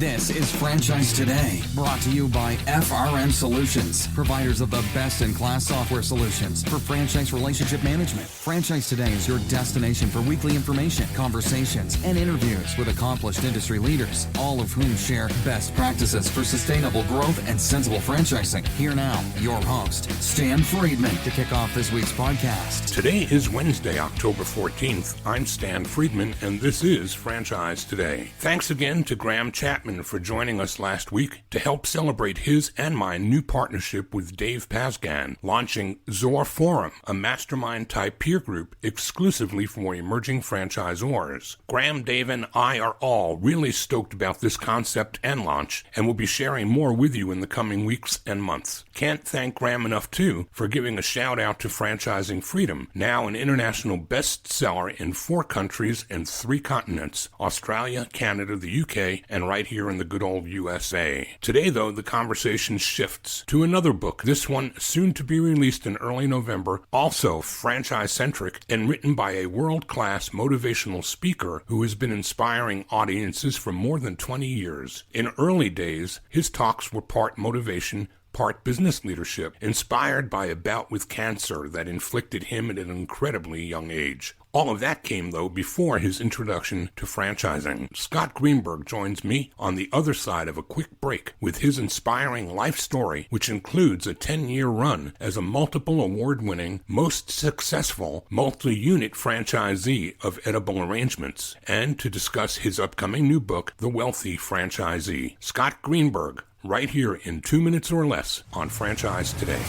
This is Franchise Today, brought to you by FRM Solutions, providers of the best-in-class software solutions for franchise relationship management. Franchise Today is your destination for weekly information, conversations, and interviews with accomplished industry leaders, all of whom share best practices for sustainable growth and sensible franchising. Here now, your host, Stan Friedman, to kick off this week's podcast. Today is Wednesday, October 14th. I'm Stan Friedman, and this is Franchise Today. Thanks again to Graham Chapman for joining us last week to help celebrate his and my new partnership with Dave Pasgan, launching Zor Forum, a mastermind-type peer group exclusively for emerging franchisors. Graham, Dave, and I are all really stoked about this concept and launch, and will be sharing more with you in the coming weeks and months. Can't thank Graham enough, too, for giving a shout-out to Franchising Freedom, now an international bestseller in 4 countries and 3 continents, Australia, Canada, the UK, and right here in the good old USA. Today, though, the conversation shifts to another book, this one soon to be released in early November, also franchise-centric and written by a world-class motivational speaker who has been inspiring audiences for more than 20 years. In early days, his talks were part motivation, part business leadership, inspired by a bout with cancer that inflicted him at an incredibly young age. All of that came, though, before his introduction to franchising. Scott Greenberg joins me on the other side of a quick break with his inspiring life story, which includes a 10-year run as a multiple award-winning, most successful multi-unit franchisee of edible arrangements, and to discuss his upcoming new book, The Wealthy Franchisee. Scott Greenberg, right here in 2 minutes or less on Franchise Today.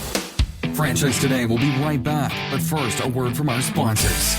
Franchise Today will be right back, but first, a word from our sponsors.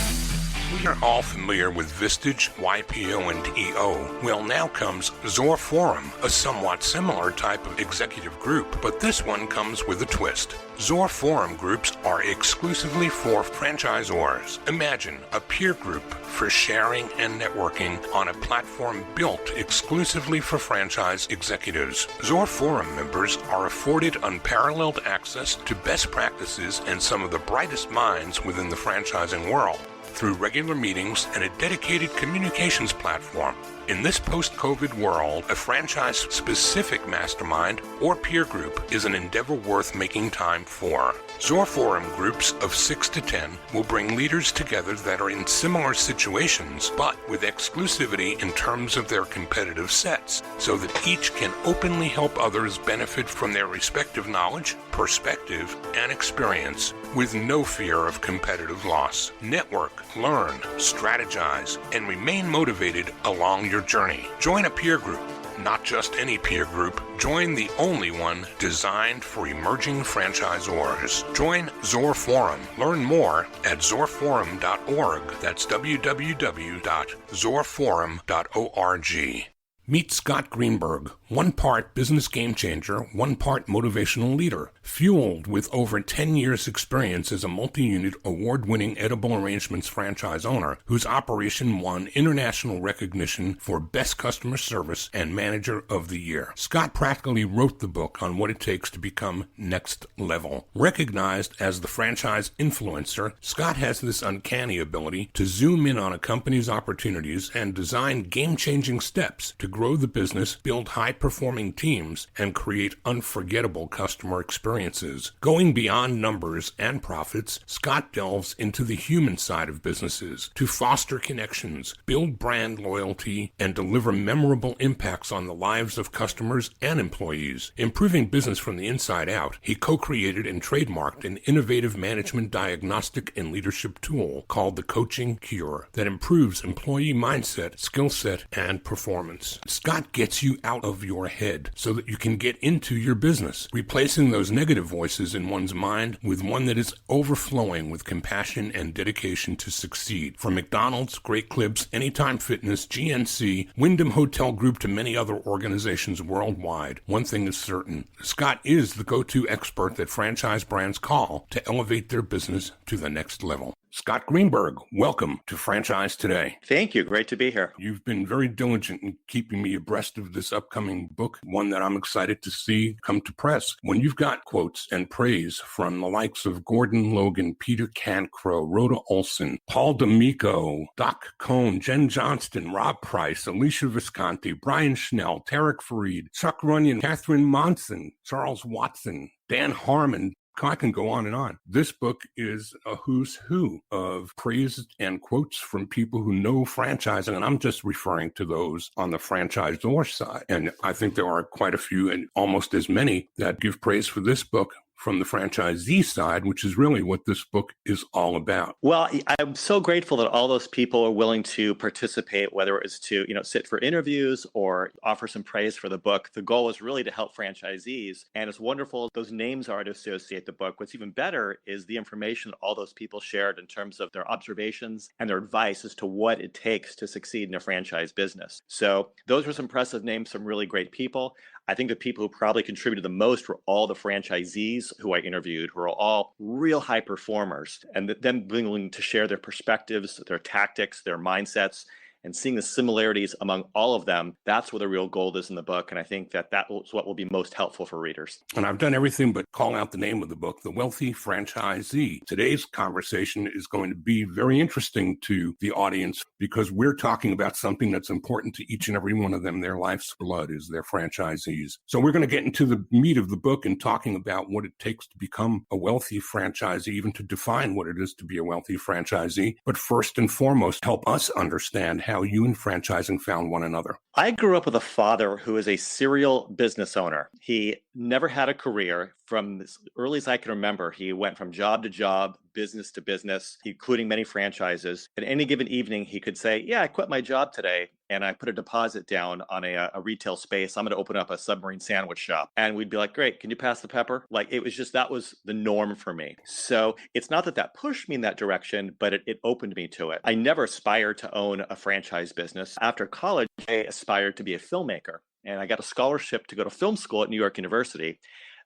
We are all familiar with Vistage, YPO, and EO. Well, now comes Zor Forum, a somewhat similar type of executive group, but this one comes with a twist. Zor Forum groups are exclusively for franchisors. Imagine a peer group for sharing and networking on a platform built exclusively for franchise executives. Zor Forum members are afforded unparalleled access to best practices and some of the brightest minds within the franchising world, through regular meetings and a dedicated communications platform. In this post-COVID world, a franchise-specific mastermind or peer group is an endeavor worth making time for. Zor Forum groups of 6 to 10 will bring leaders together that are in similar situations, but with exclusivity in terms of their competitive sets, so that each can openly help others benefit from their respective knowledge, perspective, and experience with no fear of competitive loss. Network, learn, strategize, and remain motivated along your journey. Join a peer group. Not just any peer group, join the only one designed for emerging franchisors. Join Zor Forum. Learn more at zorforum.org. That's www.zorforum.org. Meet Scott Greenberg, one part business game changer, one part motivational leader, fueled with over 10 years' experience as a multi-unit award-winning edible arrangements franchise owner whose operation won international recognition for Best Customer Service and Manager of the Year. Scott practically wrote the book on what it takes to become next level. Recognized as the franchise influencer, Scott has this uncanny ability to zoom in on a company's opportunities and design game-changing steps to grow the business, build high-performing teams, and create unforgettable customer experiences. Going beyond numbers and profits, Scott delves into the human side of businesses to foster connections, build brand loyalty, and deliver memorable impacts on the lives of customers and employees. Improving business from the inside out, he co-created and trademarked an innovative management diagnostic and leadership tool called the Coaching Cure that improves employee mindset, skill set, and performance. Scott gets you out of your head so that you can get into your business, replacing those negative voices in one's mind with one that is overflowing with compassion and dedication to succeed. From McDonald's, Great Clips, Anytime Fitness, GNC, Wyndham Hotel Group to many other organizations worldwide, one thing is certain: Scott is the go-to expert that franchise brands call to elevate their business to the next level. Scott Greenberg, welcome to Franchise Today. Thank you. Great to be here. You've been very diligent in keeping me abreast of this upcoming book, one that I'm excited to see come to press. When you've got quotes and praise from the likes of Gordon Logan, Peter Cancro, Rhoda Olson, Paul D'Amico, Doc Cohn, Jen Johnston, Rob Price, Alicia Visconti, Brian Schnell, Tarek Farid, Chuck Runyon, Catherine Monson, Charles Watson, Dan Harmon, I can go on and on. This book is a who's who of praise and quotes from people who know franchising, and I'm just referring to those on the franchisor side. And I think there are quite a few, and almost as many, that give praise for this book from the franchisee side, which is really what this book is all about. Well, I'm so grateful that all those people are willing to participate, whether it's to, sit for interviews or offer some praise for the book. The goal is really to help franchisees. And it's wonderful those names are to associate the book. What's even better is the information that all those people shared in terms of their observations and their advice as to what it takes to succeed in a franchise business. So those were some impressive names, some really great people. I think the people who probably contributed the most were all the franchisees who I interviewed, who are all real high performers, and them being willing to share their perspectives, their tactics, their mindsets, and seeing the similarities among all of them. That's where the real gold is in the book. And I think that is what will be most helpful for readers. And I've done everything but call out the name of the book, The Wealthy Franchisee. Today's conversation is going to be very interesting to the audience because we're talking about something that's important to each and every one of them. Their life's blood is their franchisees. So we're going to get into the meat of the book and talking about what it takes to become a wealthy franchisee, even to define what it is to be a wealthy franchisee. But first and foremost, help us understand how you and franchising found one another. I grew up with a father who is a serial business owner. He never had a career. From as early as I can remember, he went from job to job, business to business, including many franchises. At any given evening, he could say, I quit my job today and I put a deposit down on a retail space. I'm going to open up a submarine sandwich shop. And we'd be like, great, can you pass the pepper? That was the norm for me. So it's not that pushed me in that direction, but it opened me to it. I never aspired to own a franchise business. After college, I aspired to be a filmmaker. And I got a scholarship to go to film school at New York University.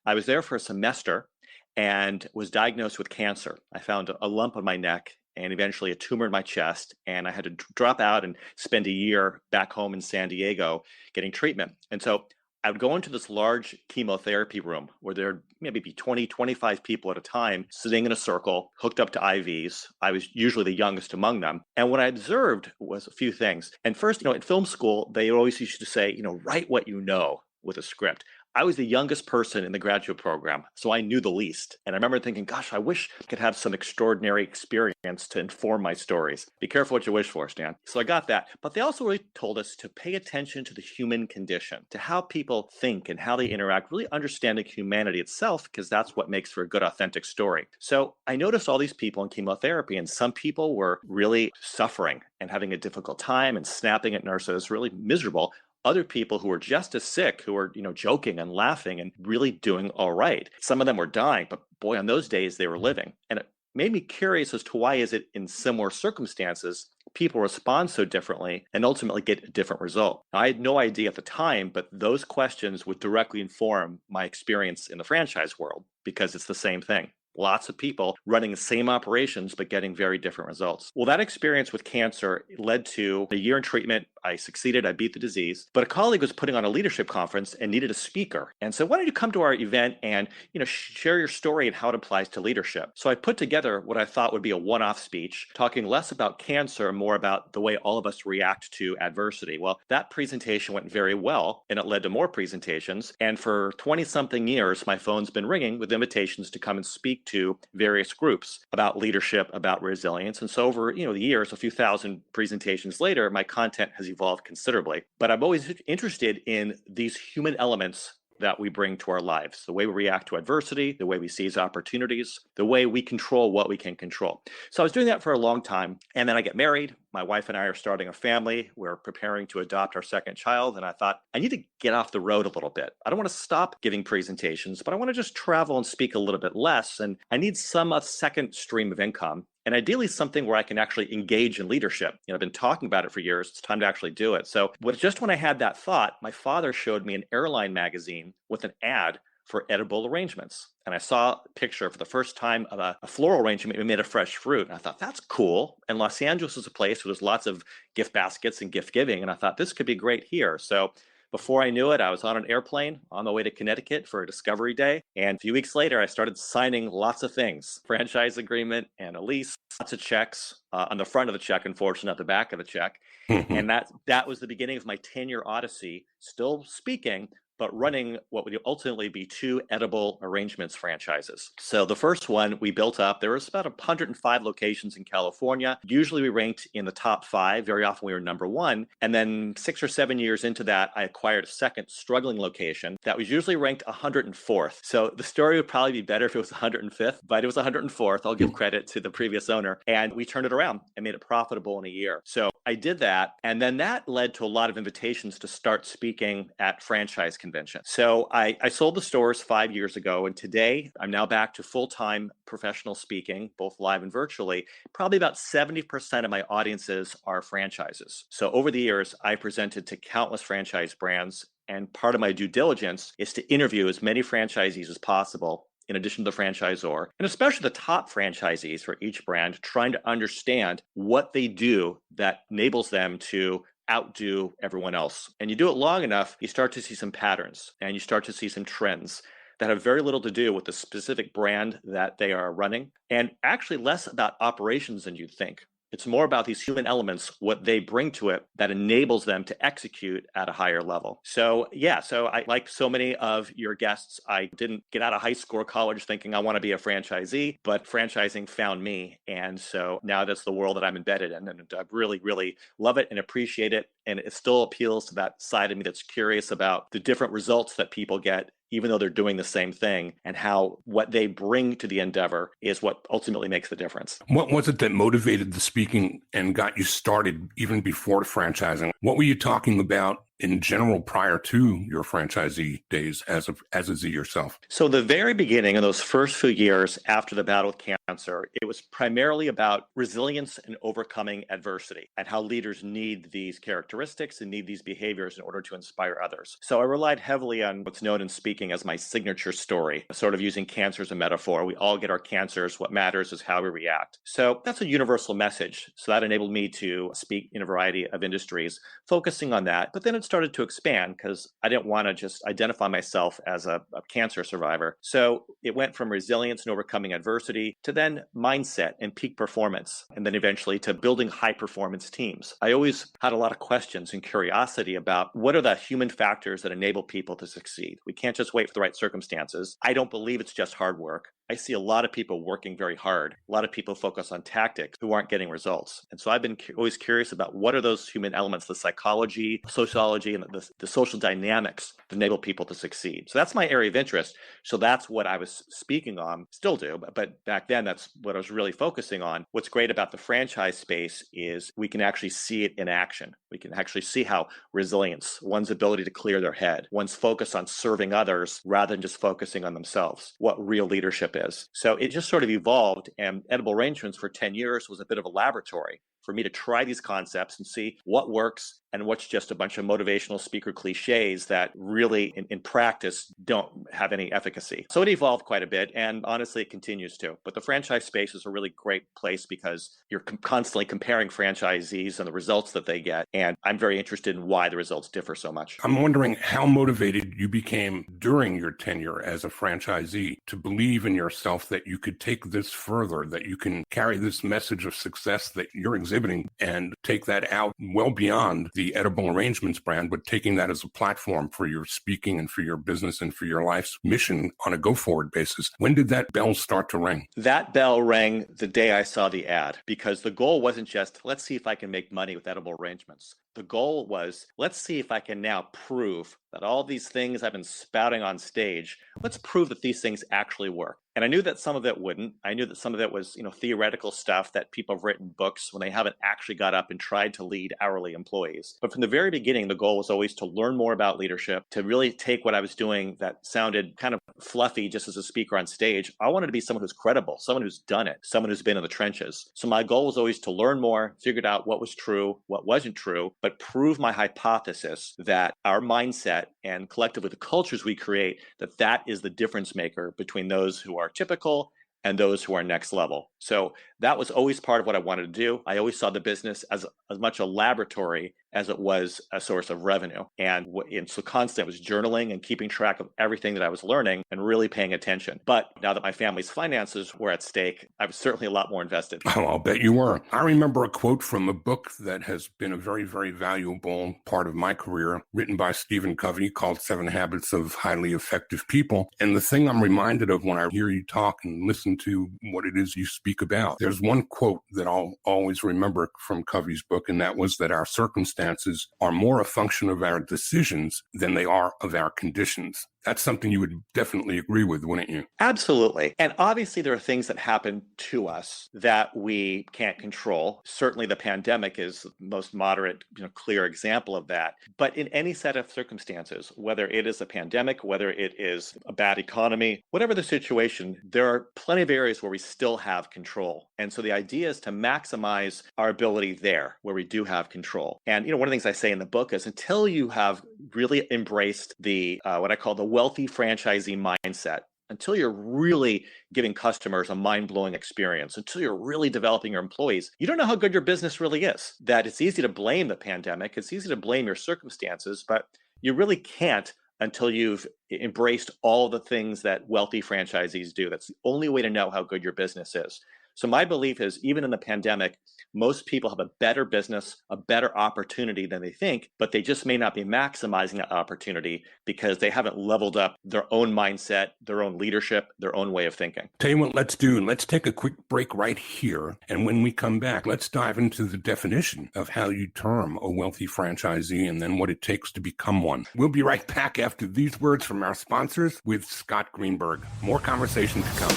I was there for a semester and was diagnosed with cancer. I found a lump on my neck and eventually a tumor in my chest. And I had to drop out and spend a year back home in San Diego getting treatment. And so I would go into this large chemotherapy room where there'd maybe be 20, 25 people at a time sitting in a circle, hooked up to IVs. I was usually the youngest among them. And what I observed was a few things. And first, in film school, they always used to say, write what you know with a script. I was the youngest person in the graduate program, so I knew the least. And I remember thinking, gosh, I wish I could have some extraordinary experience to inform my stories. Be careful what you wish for, Stan. So I got that. But they also really told us to pay attention to the human condition, to how people think and how they interact, really understanding humanity itself, because that's what makes for a good, authentic story. So I noticed all these people in chemotherapy, and some people were really suffering and having a difficult time and snapping at nurses, really miserable. Other people who were just as sick, who were, joking and laughing and really doing all right. Some of them were dying, but boy, on those days they were living. And it made me curious as to why is it in similar circumstances, people respond so differently and ultimately get a different result. Now, I had no idea at the time, but those questions would directly inform my experience in the franchise world because it's the same thing. Lots of people running the same operations, but getting very different results. Well, that experience with cancer led to a year in treatment. I succeeded. I beat the disease. But a colleague was putting on a leadership conference and needed a speaker. And so why don't you come to our event and, share your story and how it applies to leadership? So I put together what I thought would be a one-off speech, talking less about cancer and more about the way all of us react to adversity. Well, that presentation went very well, and it led to more presentations. And for 20-something years, my phone's been ringing with invitations to come and speak to various groups about leadership, about resilience. And so over, the years, a few thousand presentations later, my content has evolved considerably. But I'm always interested in these human elements that we bring to our lives, the way we react to adversity, the way we seize opportunities, the way we control what we can control. So I was doing that for a long time. And then I get married. My wife and I are starting a family. We're preparing to adopt our second child. And I thought, I need to get off the road a little bit. I don't want to stop giving presentations, but I want to just travel and speak a little bit less. And I need some second stream of income. And ideally something where I can actually engage in leadership. I've been talking about it for years. It's time to actually do it. So just when I had that thought, my father showed me an airline magazine with an ad for edible arrangements. And I saw a picture for the first time of a floral arrangement made of fresh fruit. And I thought, that's cool. And Los Angeles is a place where there's lots of gift baskets and gift giving. And I thought, this could be great here. So before I knew it, I was on an airplane on the way to Connecticut for a discovery day. And a few weeks later, I started signing lots of things, franchise agreement and a lease, lots of checks on the front of the check, unfortunately, not the back of the check. And that was the beginning of my 10-year odyssey, still speaking, but running what would ultimately be 2 edible arrangements franchises. So the first one we built up, there was about 105 locations in California. Usually we ranked in the top 5. Very often we were number 1. And then 6 or 7 years into that, I acquired a second struggling location that was usually ranked 104th. So the story would probably be better if it was 105th, but it was 104th. I'll give credit to the previous owner. And we turned it around and made it profitable in a year. So I did that. And then that led to a lot of invitations to start speaking at franchise convention. So I sold the stores 5 years ago, and today I'm now back to full-time professional speaking, both live and virtually. Probably about 70% of my audiences are franchises. So over the years, I presented to countless franchise brands, and part of my due diligence is to interview as many franchisees as possible, in addition to the franchisor, and especially the top franchisees for each brand, trying to understand what they do that enables them to outdo everyone else. And you do it long enough, you start to see some patterns and you start to see some trends that have very little to do with the specific brand that they are running, and actually less about operations than you'd think. It's more about these human elements, what they bring to it that enables them to execute at a higher level. So I, like so many of your guests, I didn't get out of high school or college thinking I want to be a franchisee, but franchising found me. And so now that's the world that I'm embedded in. And I really, really love it and appreciate it. And it still appeals to that side of me that's curious about the different results that people get, even though they're doing the same thing, and how what they bring to the endeavor is what ultimately makes the difference. What was it that motivated the speaking and got you started even before franchising? What were you talking about in general prior to your franchisee days as a Z yourself? So the very beginning of those first few years after the battle with cancer, it was primarily about resilience and overcoming adversity, and how leaders need these characteristics and need these behaviors in order to inspire others. So I relied heavily on what's known in speaking as my signature story, sort of using cancer as a metaphor. We all get our cancers. What matters is how we react. So that's a universal message. So that enabled me to speak in a variety of industries, focusing on that. But then it started to expand because I didn't want to just identify myself as a cancer survivor. So it went from resilience and overcoming adversity to then mindset and peak performance, and then eventually to building high performance teams. I always had a lot of questions and curiosity about what are the human factors that enable people to succeed. We can't just wait for the right circumstances. I don't believe it's just hard work. I see a lot of people working very hard. A lot of people focus on tactics who aren't getting results. And so I've been always curious about what are those human elements, the psychology, sociology, and the social dynamics that enable people to succeed. So that's my area of interest. So that's what I was speaking on, still do, but back then that's what I was really focusing on. What's great about the franchise space is we can actually see it in action. We can actually see how resilience, one's ability to clear their head, one's focus on serving others rather than just focusing on themselves, what real leadership is. So it just sort of evolved, and Edible Arrangements for 10 years was a bit of a laboratory for me to try these concepts and see what works and what's just a bunch of motivational speaker cliches that really in practice don't have any efficacy. So it evolved quite a bit, and honestly it continues to. But the franchise space is a really great place because you're constantly comparing franchisees and the results that they get, and I'm very interested in why the results differ so much. I'm wondering how motivated you became during your tenure as a franchisee to believe in yourself that you could take this further, that you can carry this message of success that you're exhibiting and take that out well beyond the Edible Arrangements brand, but taking that as a platform for your speaking and for your business and for your life's mission on a go-forward basis. When did that bell start to ring? That bell rang the day I saw the ad, because the goal wasn't just, let's see if I can make money with Edible Arrangements. The goal was, let's see if I can now prove that all these things I've been spouting on stage, let's prove that these things actually work. And I knew that some of it wouldn't. I knew that some of it was, theoretical stuff that people have written books when they haven't actually got up and tried to lead hourly employees. But from the very beginning, the goal was always to learn more about leadership, to really take what I was doing that sounded kind of fluffy just as a speaker on stage. I wanted to be someone who's credible, someone who's done it, someone who's been in the trenches. So my goal was always to learn more, figured out what was true, what wasn't true, but but prove my hypothesis that our mindset and collectively the cultures we create, that is the difference maker between those who are typical and those who are next level. So that was always part of what I wanted to do. I always saw the business as much a laboratory as it was a source of revenue. And so constantly I was journaling and keeping track of everything that I was learning and really paying attention. But now that my family's finances were at stake, I was certainly a lot more invested. Oh, I'll bet you were. I remember a quote from a book that has been a very, very valuable part of my career, written by Stephen Covey, called 7 Habits of Highly Effective People. And the thing I'm reminded of when I hear you talk and listen to what it is you speak about, there's one quote that I'll always remember from Covey's book, and that was that our circumstances are more a function of our decisions than they are of our conditions. That's something you would definitely agree with, wouldn't you? Absolutely. And obviously there are things that happen to us that we can't control. Certainly the pandemic is the most moderate, clear example of that. But in any set of circumstances, whether it is a pandemic, whether it is a bad economy, whatever the situation, there are plenty of areas where we still have control. And so the idea is to maximize our ability there where we do have control. And one of the things I say in the book is until you have really embraced the what I call the wealthy franchisee mindset, until you're really giving customers a mind-blowing experience, until you're really developing your employees, you don't know how good your business really is. That it's easy to blame the pandemic, it's easy to blame your circumstances, but you really can't until you've embraced all the things that wealthy franchisees do. That's the only way to know how good your business is. So my belief is even in the pandemic, most people have a better business, a better opportunity than they think, but they just may not be maximizing that opportunity because they haven't leveled up their own mindset, their own leadership, their own way of thinking. Tell you what, let's do. Let's take a quick break right here. And when we come back, let's dive into the definition of how you term a wealthy franchisee and then what it takes to become one. We'll be right back after these words from our sponsors with Scott Greenberg. More conversation to come.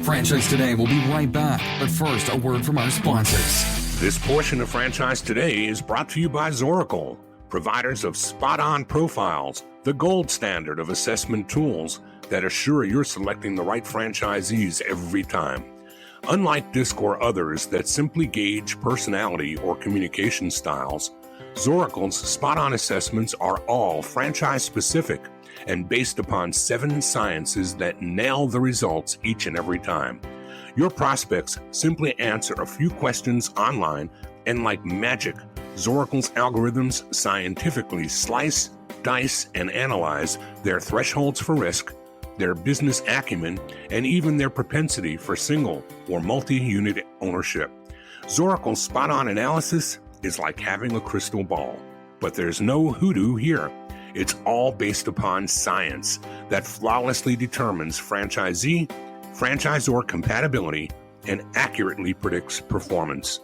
Franchise Today will be right back, but first, a word from our sponsors. This portion of Franchise Today is brought to you by Zoracle, providers of spot-on profiles, the gold standard of assessment tools that assure you're selecting the right franchisees every time. Unlike DISC or others that simply gauge personality or communication styles, Zoracle's spot-on assessments are all franchise-specific and based upon 7 sciences that nail the results each and every time. Your prospects simply answer a few questions online, and like magic, Zoracle's algorithms scientifically slice, dice, and analyze their thresholds for risk, their business acumen, and even their propensity for single or multi-unit ownership. Zoracle's spot-on analysis is like having a crystal ball, but there's no hoodoo here. It's all based upon science that flawlessly determines franchisee, franchisor compatibility, and accurately predicts performance.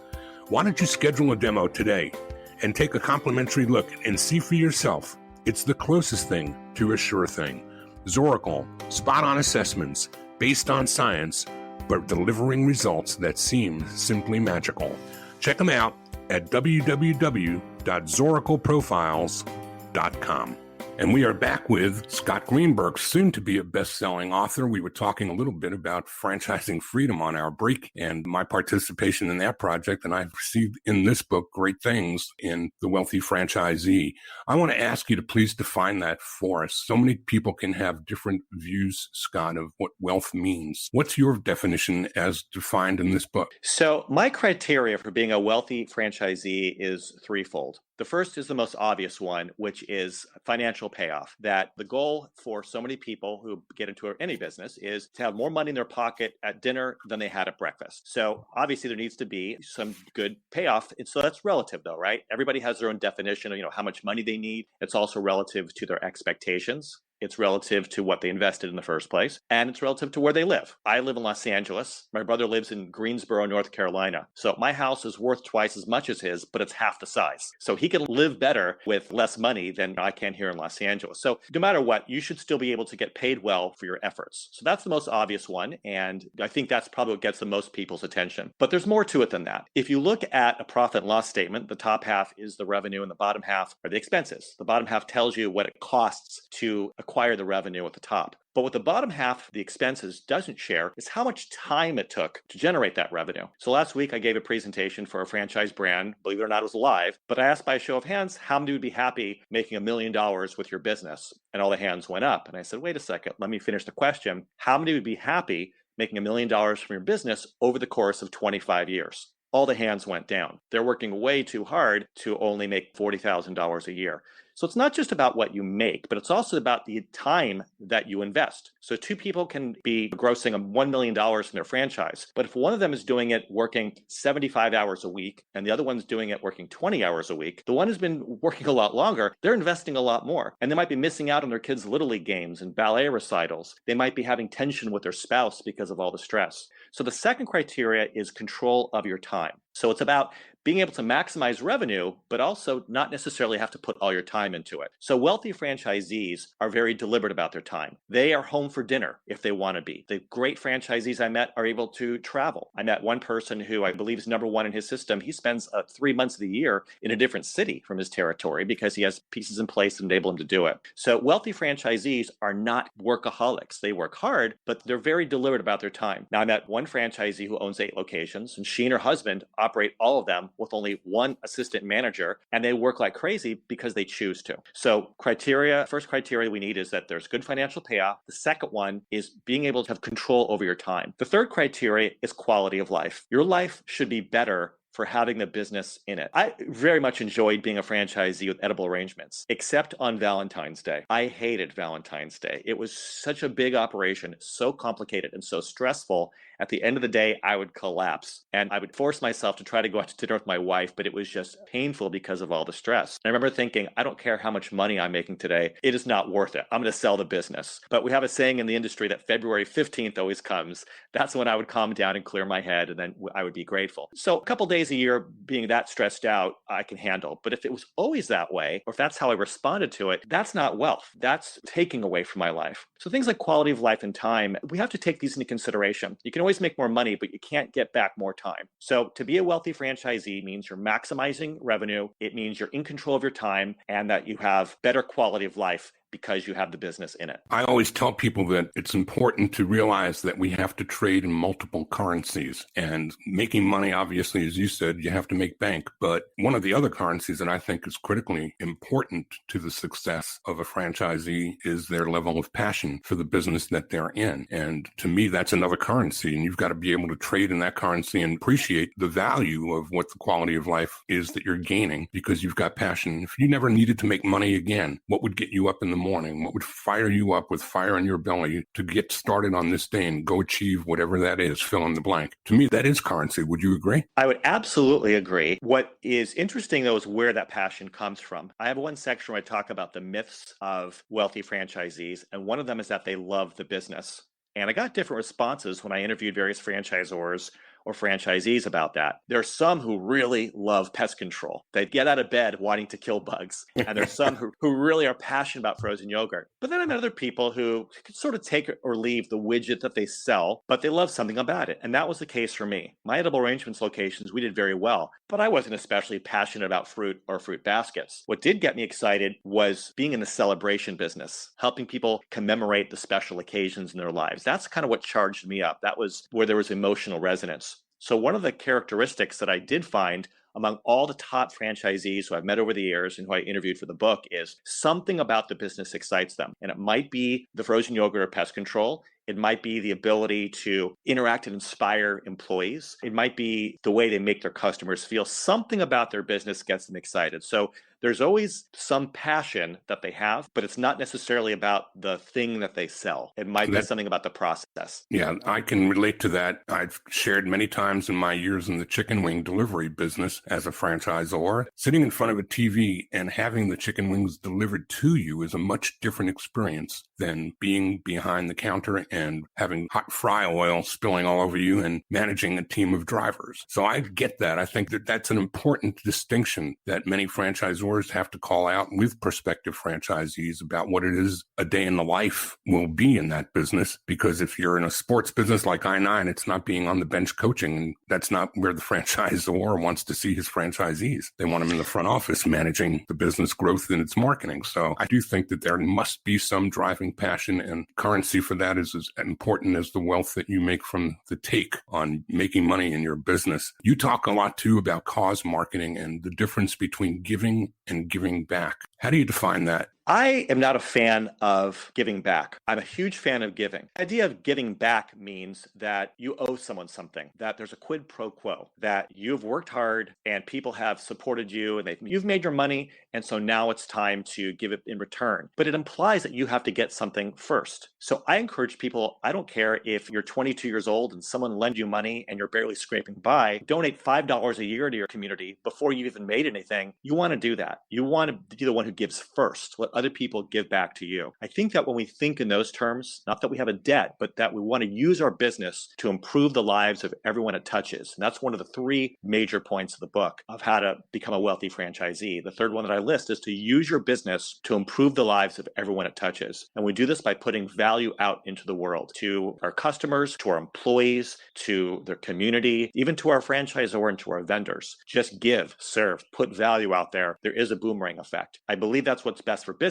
Why don't you schedule a demo today and take a complimentary look and see for yourself? It's the closest thing to a sure thing. Zoracle, spot-on assessments based on science, but delivering results that seem simply magical. Check them out at www.zoracleprofiles.com. And we are back with Scott Greenberg, soon to be a best-selling author. We were talking a little bit about franchising freedom on our break and my participation in that project. And I've received in this book great things in The Wealthy Franchisee. I want to ask you to please define that for us. So many people can have different views, Scott, of what wealth means. What's your definition as defined in this book? So my criteria for being a wealthy franchisee is threefold. The first is the most obvious one, which is financial payoff. That the goal for so many people who get into any business is to have more money in their pocket at dinner than they had at breakfast. So obviously there needs to be some good payoff. And so that's relative though, right? Everybody has their own definition of, how much money they need. It's also relative to their expectations. It's relative to what they invested in the first place, and it's relative to where they live. I live in Los Angeles. My brother lives in Greensboro, North Carolina. So my house is worth twice as much as his, but it's half the size. So he can live better with less money than I can here in Los Angeles. So no matter what, you should still be able to get paid well for your efforts. So that's the most obvious one, and I think that's probably what gets the most people's attention. But there's more to it than that. If you look at a profit and loss statement, the top half is the revenue and the bottom half are the expenses. The bottom half tells you what it costs to acquire the revenue at the top. But what the bottom half of the expenses doesn't share is how much time it took to generate that revenue. So last week I gave a presentation for a franchise brand. Believe it or not, it was live. But I asked by a show of hands, how many would be happy making $1 million with your business? And all the hands went up. And I said, wait a second, let me finish the question. How many would be happy making $1 million from your business over the course of 25 years? All the hands went down. They're working way too hard to only make $40,000 a year. So it's not just about what you make, but it's also about the time that you invest. So two people can be grossing $1 million in their franchise, but if one of them is doing it working 75 hours a week and the other one's doing it working 20 hours a week, the one who's been working a lot longer, they're investing a lot more. And they might be missing out on their kids' Little League games and ballet recitals. They might be having tension with their spouse because of all the stress. So the second criteria is control of your time. So it's about being able to maximize revenue, but also not necessarily have to put all your time into it. So wealthy franchisees are very deliberate about their time. They are home for dinner if they want to be. The great franchisees I met are able to travel. I met one person who I believe is number one in his system. He spends 3 months of the year in a different city from his territory because he has pieces in place that enable him to do it. So wealthy franchisees are not workaholics. They work hard, but they're very deliberate about their time. Now, I met one franchisee who owns 8 locations, and she and her husband operate all of them with only one assistant manager, and they work like crazy because they choose to. So first criteria we need is that there's good financial payoff. The second one is being able to have control over your time. The third criteria is quality of life. Your life should be better for having the business in it. I very much enjoyed being a franchisee with edible arrangements, except on Valentine's Day. I hated Valentine's Day. It was such a big operation, so complicated and so stressful. At the end of the day, I would collapse and I would force myself to try to go out to dinner with my wife, but it was just painful because of all the stress. And I remember thinking, I don't care how much money I'm making today. It is not worth it. I'm going to sell the business. But we have a saying in the industry that February 15th always comes. That's when I would calm down and clear my head, and then I would be grateful. So a couple days a year being that stressed out, I can handle. But if it was always that way, or if that's how I responded to it, that's not wealth. That's taking away from my life. So things like quality of life and time, we have to take these into consideration. You can always make more money, but you can't get back more time. So to be a wealthy franchisee means you're maximizing revenue. It means you're in control of your time and that you have better quality of life because you have the business in it. I always tell people that it's important to realize that we have to trade in multiple currencies, and making money, obviously, as you said, you have to make bank. But one of the other currencies that I think is critically important to the success of a franchisee is their level of passion for the business that they're in. And to me, that's another currency. And you've got to be able to trade in that currency and appreciate the value of what the quality of life is that you're gaining because you've got passion. If you never needed to make money again, what would get you up in the morning? What would fire you up with fire in your belly to get started on this day and go achieve whatever that is, fill in the blank? To me, that is currency. Would you agree? I would absolutely agree. What is interesting, though, is where that passion comes from. I have one section where I talk about the myths of wealthy franchisees, and one of them is that they love the business. And I got different responses when I interviewed various franchisors or franchisees about that. There are some who really love pest control. They get out of bed wanting to kill bugs. And there's some who really are passionate about frozen yogurt. But then I met other people who could sort of take or leave the widget that they sell, but they love something about it. And that was the case for me. My edible arrangements locations, we did very well, but I wasn't especially passionate about fruit or fruit baskets. What did get me excited was being in the celebration business, helping people commemorate the special occasions in their lives. That's kind of what charged me up. That was where there was emotional resonance. So one of the characteristics that I did find among all the top franchisees who I've met over the years and who I interviewed for the book is something about the business excites them. And it might be the frozen yogurt or pest control. It might be the ability to interact and inspire employees. It might be the way they make their customers feel. Something about their business gets them excited. So there's always some passion that they have, but it's not necessarily about the thing that they sell. It might be something about the process. Yeah, I can relate to that. I've shared many times in my years in the chicken wing delivery business as a franchisor. Sitting in front of a TV and having the chicken wings delivered to you is a much different experience than being behind the counter and having hot fry oil spilling all over you and managing a team of drivers. So I get that. I think that that's an important distinction that many franchisors franchisors have to call out with prospective franchisees about what it is a day in the life will be in that business. Because if you're in a sports business like I-9, it's not being on the bench coaching. And that's not where the franchisor wants to see his franchisees. They want him in the front office managing the business growth and its marketing. So I do think that there must be some driving passion, and currency for that is as important as the wealth that you make from the take on making money in your business. You talk a lot too about cause marketing and the difference between giving and giving back. How do you define that? I am not a fan of giving back. I'm a huge fan of giving. The idea of giving back means that you owe someone something, that there's a quid pro quo, that you've worked hard and people have supported you and you've made your money, and so now it's time to give it in return. But it implies that you have to get something first. So I encourage people, I don't care if you're 22 years old and someone lends you money and you're barely scraping by, donate $5 a year to your community before you've even made anything. You want to do that. You want to be the one who gives first. Let other people give back to you. I think that when we think in those terms, not that we have a debt, but that we want to use our business to improve the lives of everyone it touches. And that's one of the three major points of the book of how to become a wealthy franchisee. The third one that I list is to use your business to improve the lives of everyone it touches. And we do this by putting value out into the world, to our customers, to our employees, to their community, even to our franchisor and to our vendors. Just give, serve, put value out there. There is a boomerang effect. I believe that's what's best for business.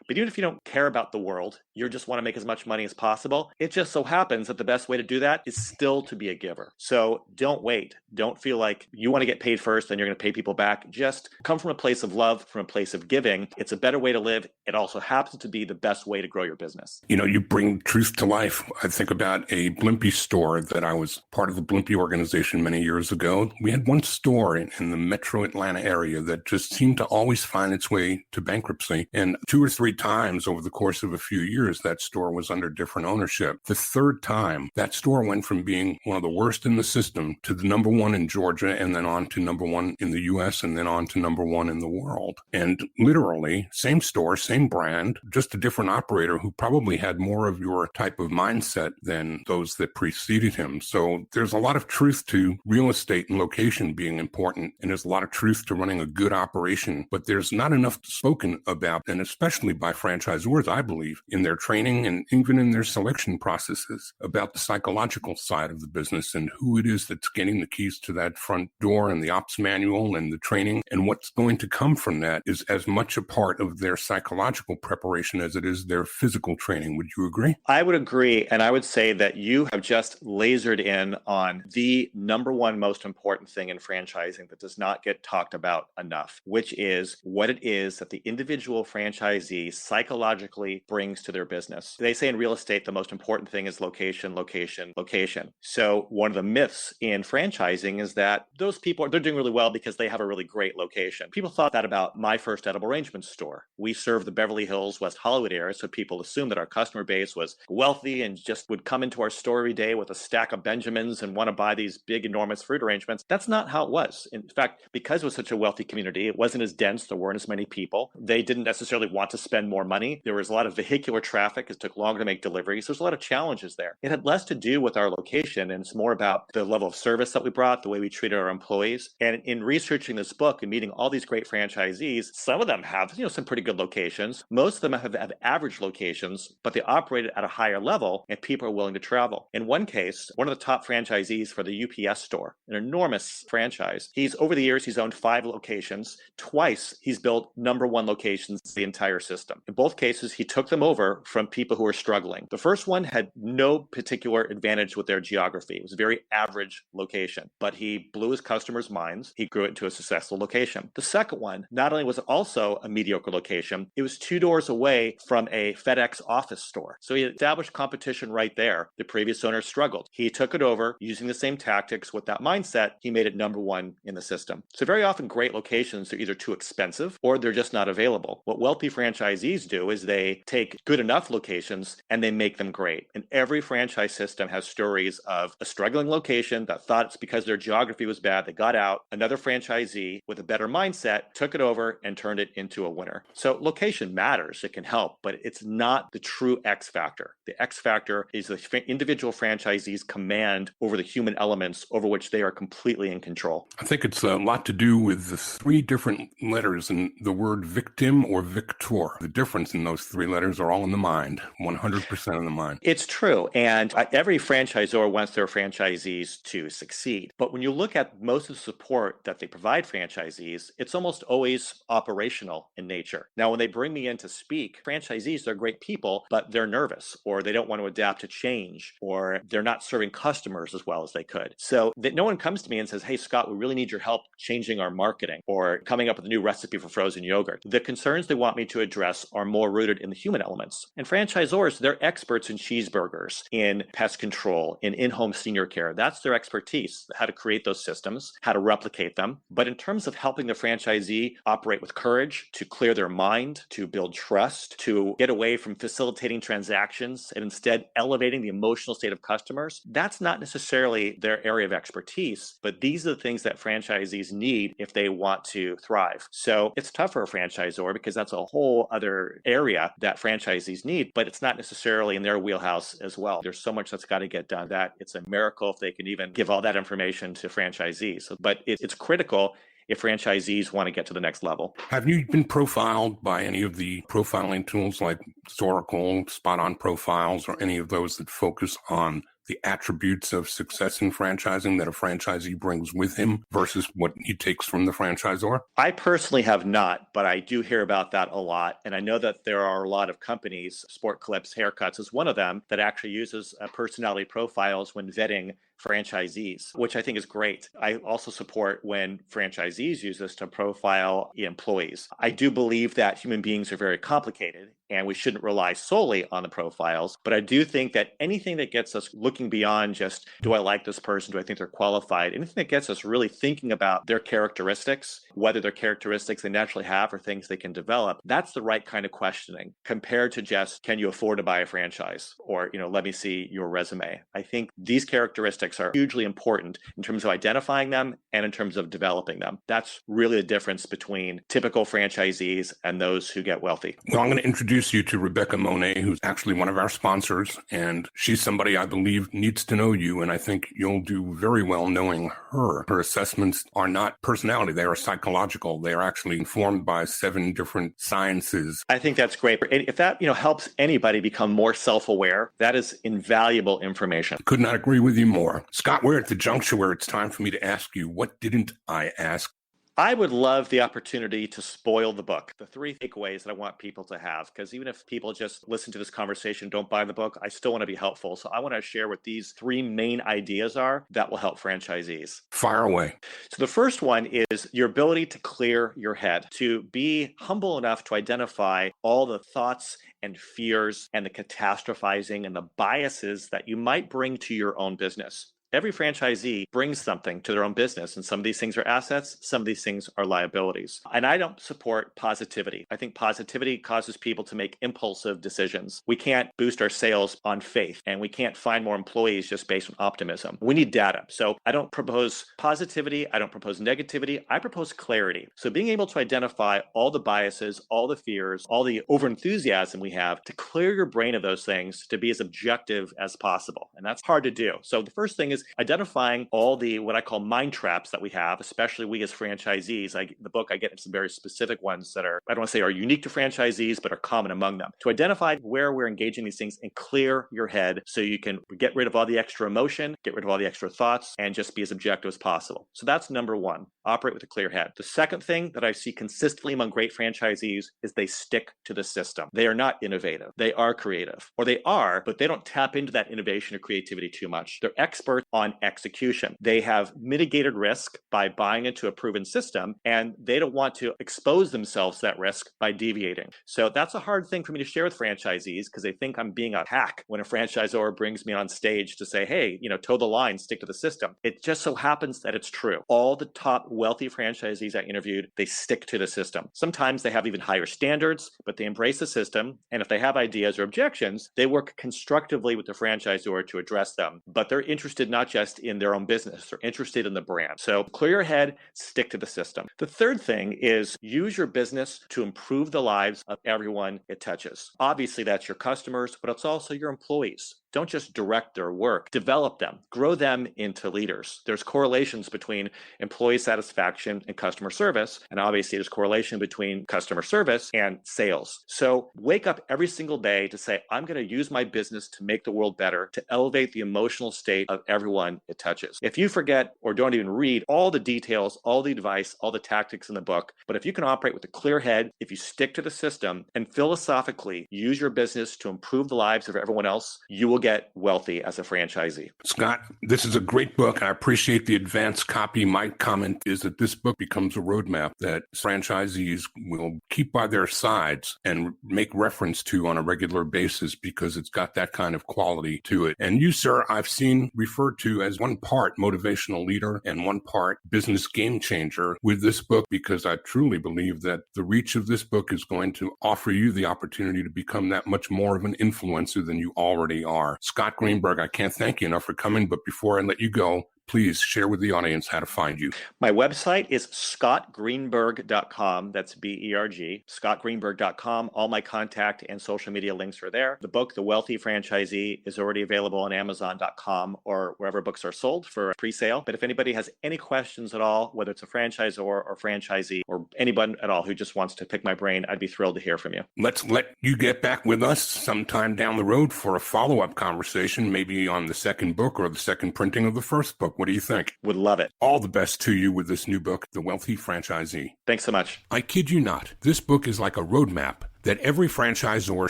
But even if you don't care about the world, you just want to make as much money as possible, it just so happens that the best way to do that is still to be a giver. So don't wait. Don't feel like you want to get paid first and you're going to pay people back. Just come from a place of love, from a place of giving. It's a better way to live. It also happens to be the best way to grow your business. You know, you bring truth to life. I think about a Blimpie store that I was part of the Blimpie organization many years ago. We had one store in the metro Atlanta area that just seemed to always find its way to bankruptcy. And 2 or 3 times over the course of a few years, that store was under different ownership. The third time, that store went from being one of the worst in the system to the number one in Georgia, and then on to number one in the U.S., and then on to number one in the world. And literally, same store, same brand, just a different operator who probably had more of your type of mindset than those that preceded him. So there's a lot of truth to real estate and location being important, and there's a lot of truth to running a good operation, but there's not enough spoken about, and especially by franchisors, I believe, in their training and even in their selection processes, about the psychological side of the business and who it is that's getting the keys to that front door, and the ops manual and the training. And what's going to come from that is as much a part of their psychological preparation as it is their physical training. Would you agree? I would agree. And I would say that you have just lasered in on the number one most important thing in franchising that does not get talked about enough, which is what it is that the individual franchisee psychologically brings to their business. They say in real estate, the most important thing is location, location, location. So one of the myths in franchising is that those people, they're doing really well because they have a really great location. People thought that about my first edible arrangement store. We served the Beverly Hills, West Hollywood area, so people assumed that our customer base was wealthy and just would come into our store every day with a stack of Benjamins and want to buy these big, enormous fruit arrangements. That's not how it was. In fact, because it was such a wealthy community, it wasn't as dense, there weren't as many people. They didn't necessarily want to spend more money. There was a lot of vehicular traffic. It took longer to make deliveries. There's a lot of challenges there. It had less to do with our location, and it's more about the level of service that we brought, the way we treated our employees. And in researching this book and meeting all these great franchisees, some of them have, some pretty good locations. Most of them have average locations, but they operate at a higher level and people are willing to travel. In one case, one of the top franchisees for the UPS store, an enormous franchise, over the years, he's owned 5 locations. Twice, he's built number one locations in the entire system. In both cases, he took them over from people who were struggling. The first one had no particular advantage with their geography. It was a very average location, but he blew his customers' minds. He grew it into a successful location. The second one, not only was it also a mediocre location, it was 2 doors away from a FedEx office store. So he established competition right there. The previous owner struggled. He took it over using the same tactics. With that mindset, he made it number one in the system. So very often great locations are either too expensive or they're just just not available. What wealthy franchisees do is they take good enough locations and they make them great. And every franchise system has stories of a struggling location that thought it's because their geography was bad. They got out. Another franchisee with a better mindset took it over and turned it into a winner. So location matters. It can help, but it's not the true X factor. The X factor is the individual franchisee's command over the human elements over which they are completely in control. I think it's a lot to do with the three different letters in the word victim or victor. The difference in those three letters are all in the mind, 100% in the mind. It's true. And every franchisor wants their franchisees to succeed. But when you look at most of the support that they provide franchisees, it's almost always operational in nature. Now, when they bring me in to speak, franchisees, they're great people, but they're nervous, or they don't want to adapt to change, or they're not serving customers as well as they could. So that no one comes to me and says, hey, Scott, we really need your help changing our marketing or coming up with a new recipe for frozen yogurt. The concerns they want me to address are more rooted in the human elements. And franchisors, they're experts in cheeseburgers, in pest control, in in-home senior care. That's their expertise, how to create those systems, how to replicate them. But in terms of helping the franchisee operate with courage, to clear their mind, to build trust, to get away from facilitating transactions and instead elevating the emotional state of customers, that's not necessarily their area of expertise, but these are the things that franchisees need if they want to thrive. So it's tough for a franchisor because that's a whole other area that franchisees need, but it's not necessarily in their wheelhouse as well. There's so much that's got to get done that it's a miracle if they can even give all that information to franchisees. But it's critical if franchisees want to get to the next level. Have you been profiled by any of the profiling tools like Historical, Spot On Profiles, or any of those that focus on the attributes of success in franchising that a franchisee brings with him versus what he takes from the franchisor? I personally have not, but I do hear about that a lot. And I know that there are a lot of companies, Sport Clips Haircuts is one of them, that actually uses personality profiles when vetting franchisees, which I think is great. I also support when franchisees use this to profile employees. I do believe that human beings are very complicated and we shouldn't rely solely on the profiles. But I do think that anything that gets us looking beyond just, do I like this person? Do I think they're qualified? Anything that gets us really thinking about their characteristics, whether they're characteristics they naturally have or things they can develop, that's the right kind of questioning compared to just, can you afford to buy a franchise? Or, let me see your resume. I think these characteristics are hugely important in terms of identifying them and in terms of developing them. That's really the difference between typical franchisees and those who get wealthy. Well, I'm going to introduce you to Rebecca Monet, who's actually one of our sponsors, and she's somebody I believe needs to know you, and I think you'll do very well knowing her. Her assessments are not personality, they are psychological. They are actually informed by 7 different sciences. I think that's great. If that, helps anybody become more self-aware, that is invaluable information. Could not agree with you more. Scott, we're at the juncture where it's time for me to ask you, what didn't I ask? I would love the opportunity to spoil the book. The 3 takeaways that I want people to have, because even if people just listen to this conversation, don't buy the book, I still want to be helpful. So I want to share what these 3 main ideas are that will help franchisees. Fire away. So the first one is your ability to clear your head, to be humble enough to identify all the thoughts and fears and the catastrophizing and the biases that you might bring to your own business. Every franchisee brings something to their own business, and some of these things are assets, some of these things are liabilities. And I don't support positivity. I think positivity causes people to make impulsive decisions. We can't boost our sales on faith, and we can't find more employees just based on optimism. We need data. So I don't propose positivity. I don't propose negativity. I propose clarity. So being able to identify all the biases, all the fears, all the overenthusiasm we have, to clear your brain of those things, to be as objective as possible. And that's hard to do. So the first thing is identifying all the what I call mind traps that we have, especially we as franchisees. The book, I get into some very specific ones that are, I don't want to say are unique to franchisees, but are common among them. To identify where we're engaging these things and clear your head so you can get rid of all the extra emotion, get rid of all the extra thoughts, and just be as objective as possible. So that's number 1, operate with a clear head. The second thing that I see consistently among great franchisees is they stick to the system. They are not innovative. They are creative. Or they are, but they don't tap into that innovation or creativity too much. They're experts on execution. They have mitigated risk by buying into a proven system, and they don't want to expose themselves to that risk by deviating. So that's a hard thing for me to share with franchisees because they think I'm being a hack when a franchisor brings me on stage to say, hey, toe the line, stick to the system. It just so happens that it's true. All the top wealthy franchisees I interviewed, they stick to the system. Sometimes they have even higher standards, but they embrace the system. And if they have ideas or objections, they work constructively with the franchisor to address them. But they're interested not just in their own business, they're interested in the brand. So clear your head, stick to the system. The third thing is use your business to improve the lives of everyone it touches. Obviously, that's your customers, but it's also your employees. Don't just direct their work, develop them, grow them into leaders. There's correlations between employee satisfaction and customer service, and obviously there's correlation between customer service and sales. So wake up every single day to say, I'm going to use my business to make the world better, to elevate the emotional state of everyone it touches. If you forget or don't even read all the details, all the advice, all the tactics in the book, but if you can operate with a clear head, if you stick to the system and philosophically use your business to improve the lives of everyone else, you will get wealthy as a franchisee. Scott, this is a great book. I appreciate the advanced copy. My comment is that this book becomes a roadmap that franchisees will keep by their sides and make reference to on a regular basis because it's got that kind of quality to it. And you, sir, I've seen referred to as one part motivational leader and one part business game changer with this book because I truly believe that the reach of this book is going to offer you the opportunity to become that much more of an influencer than you already are. Scott Greenberg, I can't thank you enough for coming, but before I let you go, please share with the audience how to find you. My website is scottgreenberg.com. That's B-E-R-G, scottgreenberg.com. All my contact and social media links are there. The book, The Wealthy Franchisee, is already available on Amazon.com or wherever books are sold for pre-sale. But if anybody has any questions at all, whether it's a franchisor or franchisee or anyone at all who just wants to pick my brain, I'd be thrilled to hear from you. Let's let you get back with us sometime down the road for a follow-up conversation, maybe on the second book or the second printing of the first book. What do you think? Would love it. All the best to you with this new book, The Wealthy Franchisee. Thanks so much. I kid you not. This book is like a roadmap that every franchisor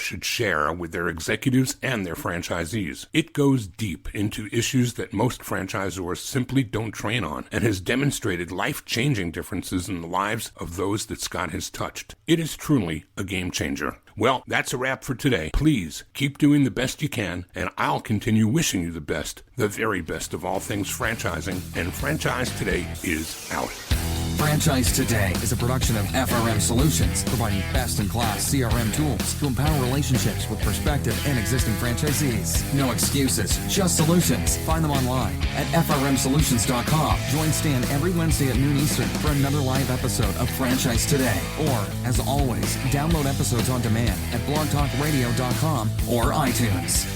should share with their executives and their franchisees. It goes deep into issues that most franchisors simply don't train on and has demonstrated life-changing differences in the lives of those that Scott has touched. It is truly a game changer. Well, that's a wrap for today. Please keep doing the best you can, and I'll continue wishing you the best, the very best of all things franchising, and Franchise Today is out. Franchise Today is a production of FRM Solutions, providing best-in-class CRM tools to empower relationships with prospective and existing franchisees. No excuses, just solutions. Find them online at frmsolutions.com. Join Stan every Wednesday at noon Eastern for another live episode of Franchise Today. Or, as always, download episodes on demand at blogtalkradio.com or iTunes.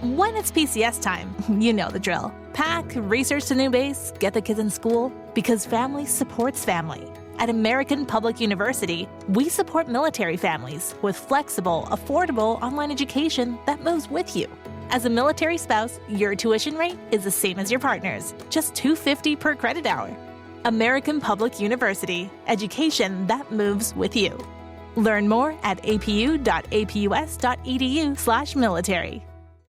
When it's PCS time, you know the drill. Pack, research the new base, get the kids in school, because family supports family. At American Public University, we support military families with flexible, affordable online education that moves with you. As a military spouse, your tuition rate is the same as your partner's, just $250 per credit hour. American Public University, education that moves with you. Learn more at apu.apus.edu/military.